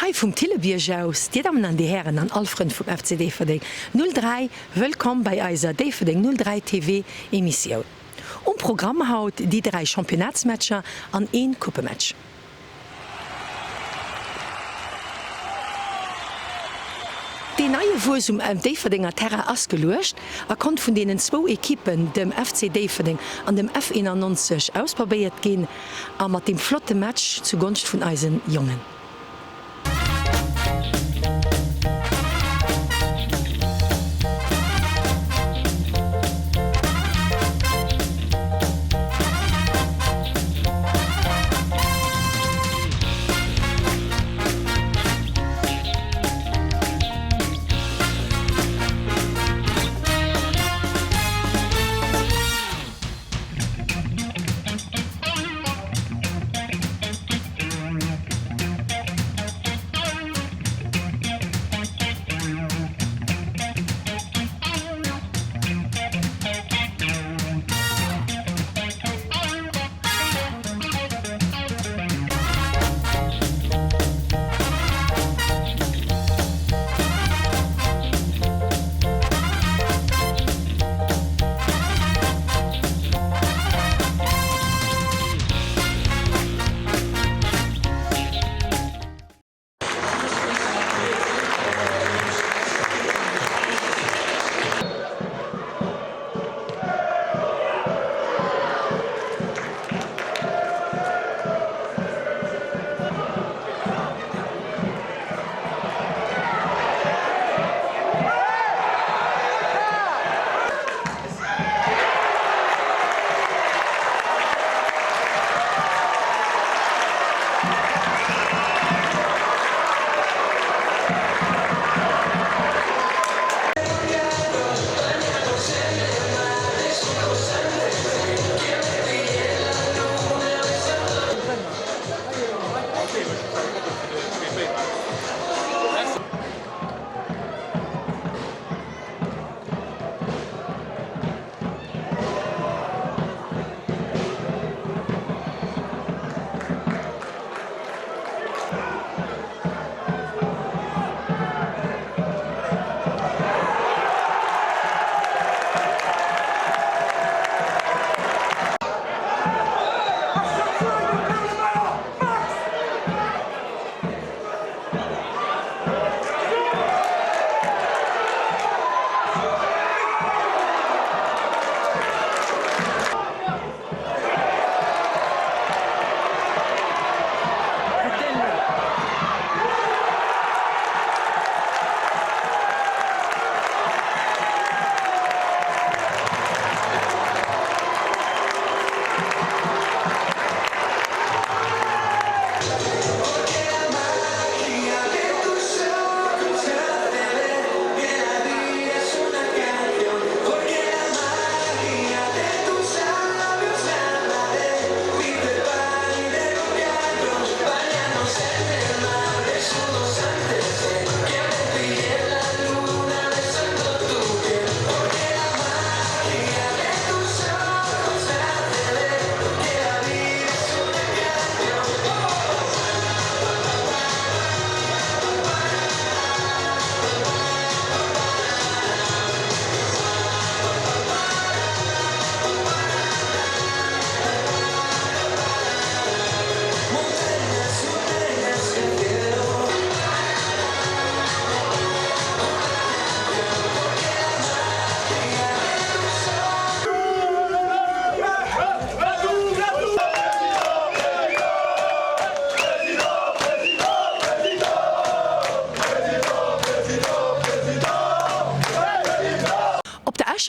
Hei vum Tillebierge aus, Di Damen an die Herren an Alfred vum FCD verding 03 wëllkom bei eiser Dverding 03 TV Emissionioun. Programm haut die 3 Championatsmatscher an 1 Kuppematch. Die neue Wurs Dverdinger Terra asgelucht, kon vun denen 2 Ekippen dem FC Dverding an dem F91 ausprobiert gin, a mat dem flotte Match zugunst vun Eisen Jungen.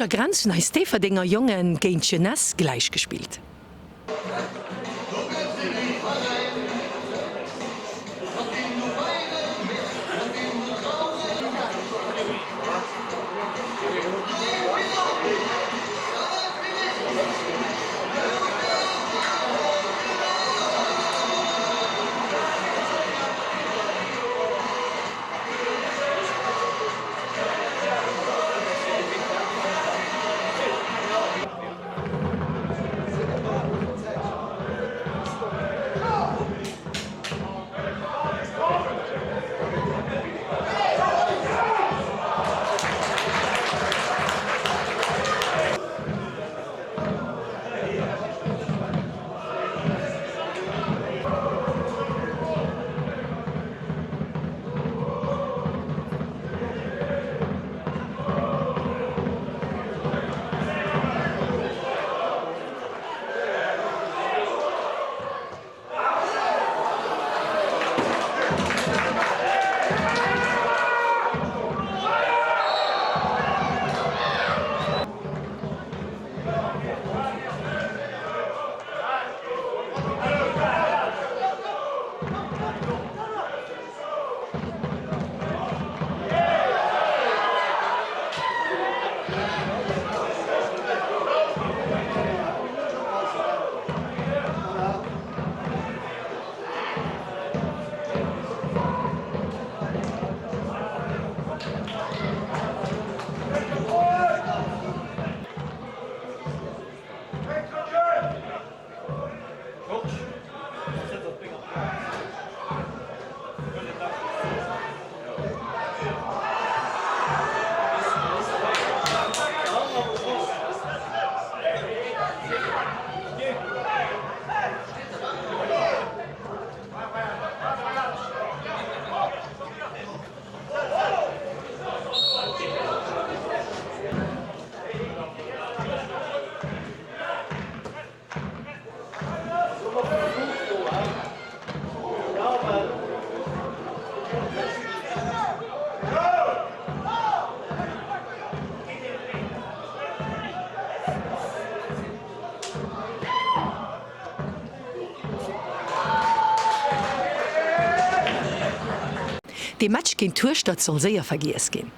Grenzen heist Dverdinger Jungen géint Jeunesse gleichgespielt. de Match gin Tourstadt soll séier vergies gin.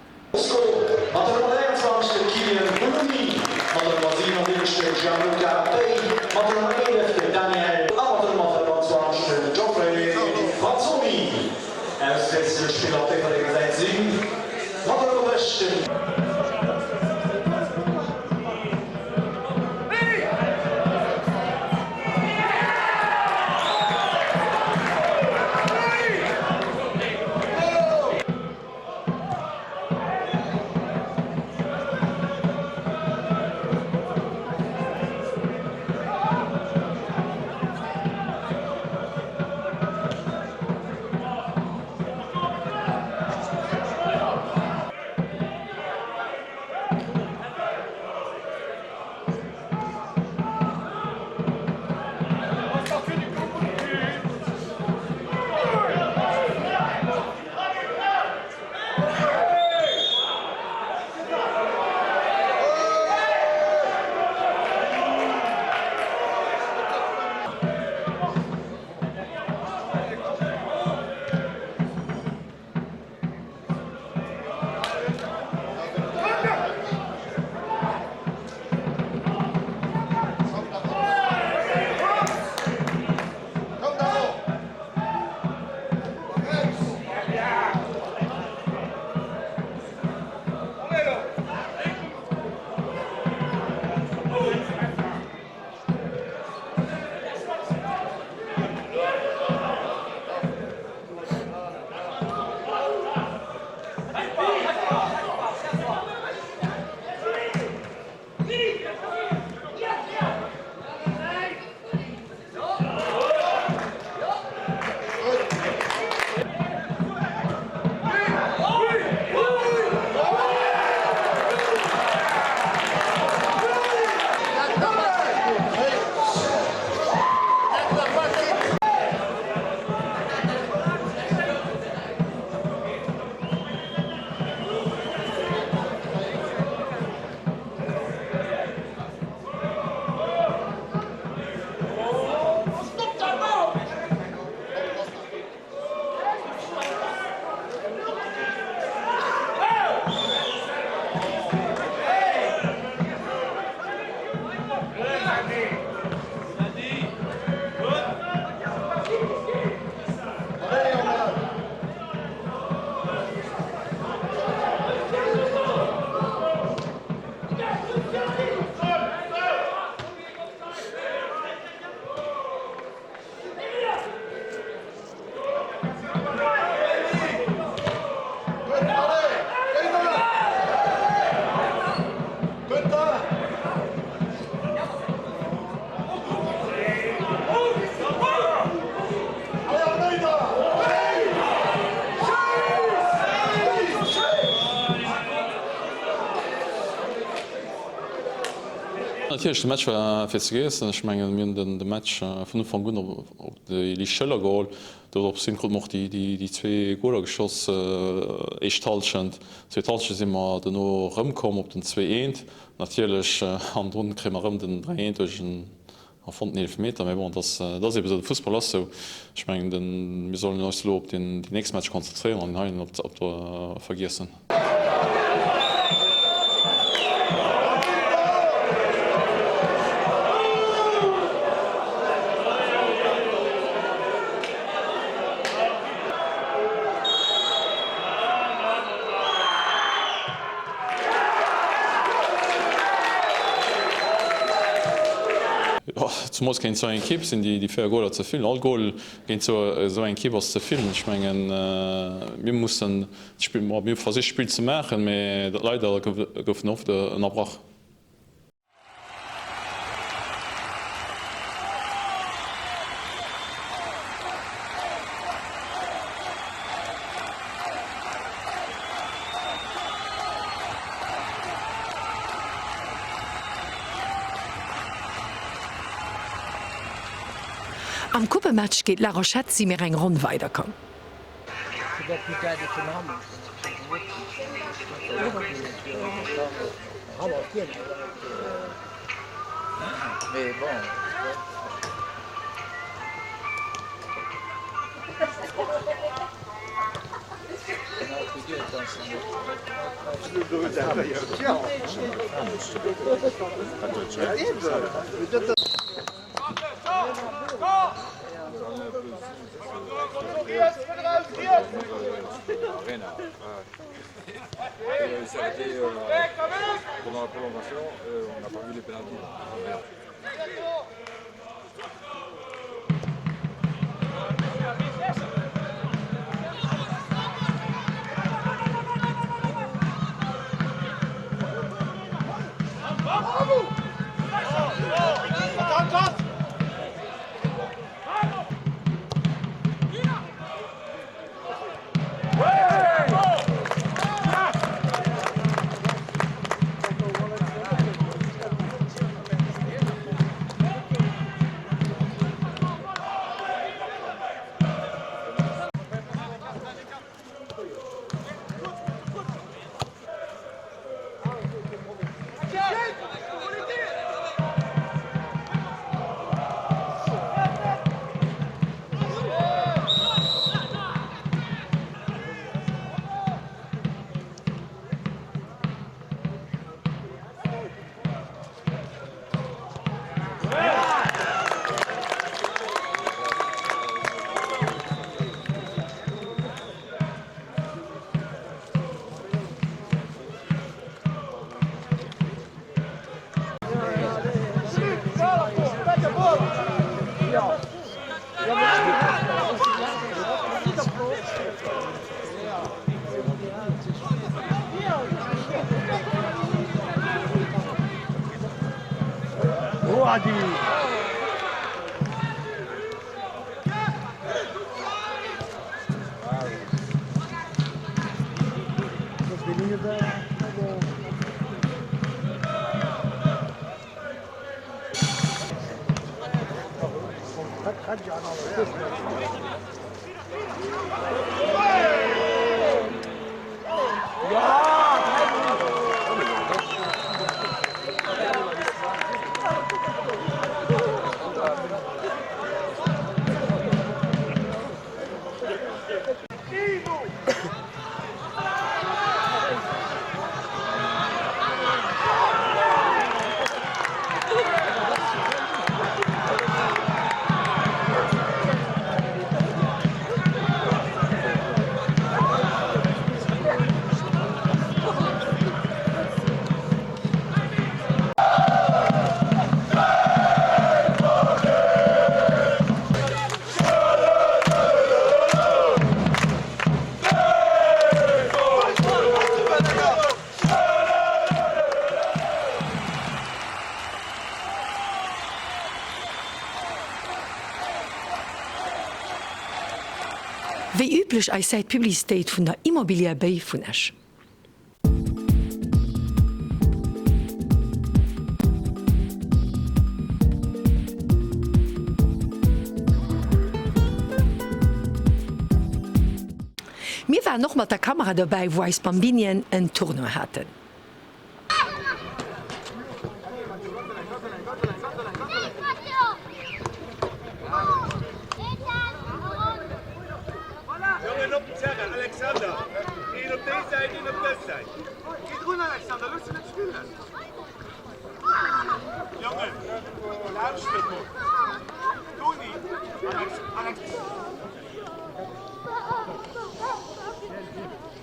Natürlich Match war festgegessen. Ich meine, mir den Match von Gunn op die Schëller Goal, dort op sind noch die zwei Goler geschoss echt talschend. Zwei Talsche sind immer den no rëmkom op den 2-1. Natürlich an run krimmer den 3 von 11 Meter, aber bon, das ist eben so der Fußball so. Ich meine, wir sollen uns auf die nächste Match konzentrieren und nein, ob vergessen. Zum muss so ein Kipp sind die vier Goler zu viel. All Goal gehen so ein Kipp zu viel. Ich meine, wir mussten wir versuchen Spiel zu machen, aber leider goffen oft ein Abbruch. Am Kuppematch geht La Rochette sie mir eng rund weiterkom. Il s'est arrêté pendant la prolongation, on n'a pas vu les pénaltys. Wéi üblech ei seit Publiitéit vun der Immobiliarbéi vun Esch. Mir war noch mat der Kamera dabei, wo eis Bambinien en Tourno hatten. Alexander, ihn auf der Seite, ihn auf der Seite. Geht runter, Alexander, willst du nicht spielen? Junge, Laufspiel. Toni, Alex.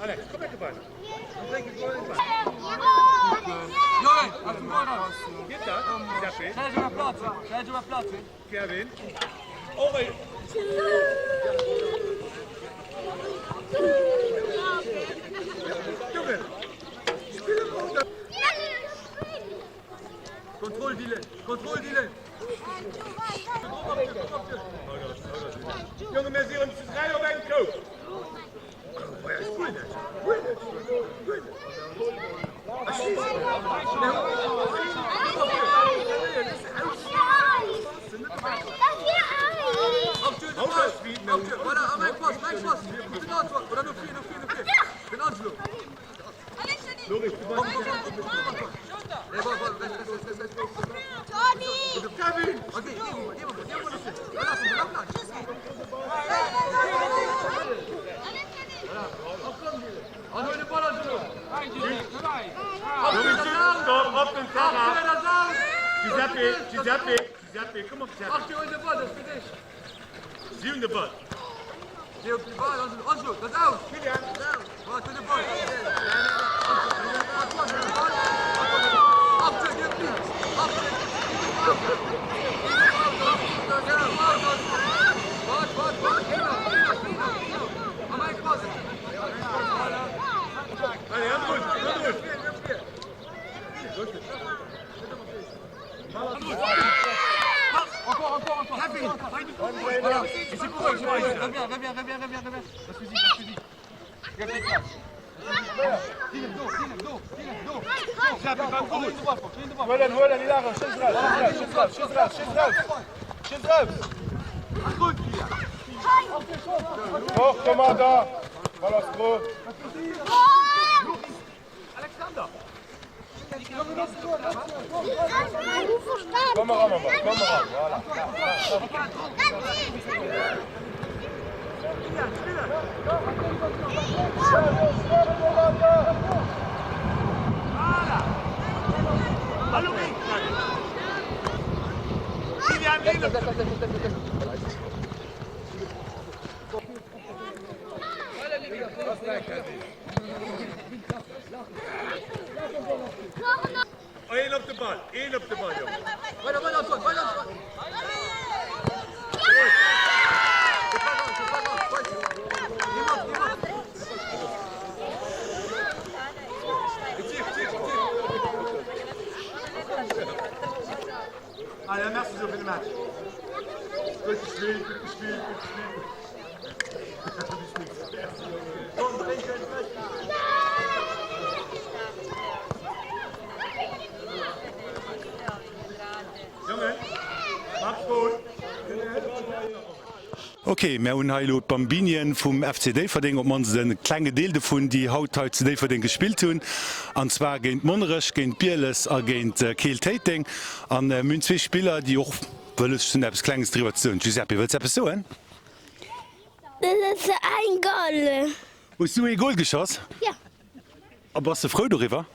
Alex, komm weg, Ball. Junge, auf den Ball raus. Geht das? Zappi. Schnell über Platz. Kevin. Ori. Junge, spiel runter. Kontroll-Dealen. Junge, wir sehen uns 3 Uhr beim Coach. Giuseppe, come on, Giuseppe. Zie de bal. Zie op de bal, Anjo, dat out. Kilian, wat in de bal. Holen, die lagen. Schiet eruit. Goed, hoog, commandant. Ballas pro. Alexander. Kom maar aan, mama. Kom maar aan. Voilà. Eén op de bal, jongen. Allez, merci voor de match. Goed gespeeld. Jongen, maak goed. Okay, mé hun Heilot Bambinien vum FCD-Verding op man den klenge Deelde vun, die haut CD-Verding gespielt hunn. Anzwer géint Monnerech, géint Bieles a géint Keeltäting an Mün zwee Spieler, die och wëlech hun Apps klenges Driwatioun. Giuseppe, wët ze so en? Das ist ein Goal. Wost du e Goal geschoss? Ja. A was se freu doiwwer?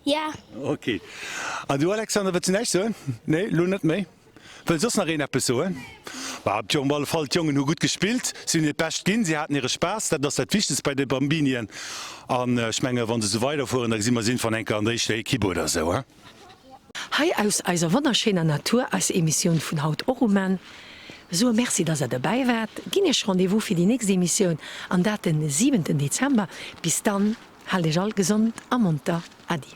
Ja. Okay. An du Alexander wat ze neich so? Nee, lo net méi? Well sos nach en App so? Habt Jo mal fall Jungen no gut gespielt, sind net best ginn, sie hatten ihre Spaß, dat dat wichtig bei de Bambinien an Schmenge wann se so weiter fuhren, da si immer sinn van enker an der Kibo oder so. Hei aus eiser wonnerschener Natur als Emission vun Haut Oruman. So merci, dass dabei wart. Ginnech Rendevous fir die nächste Emission an dat den 7. Dezember. Bis dann, halt all gesund, am Munter, Adi.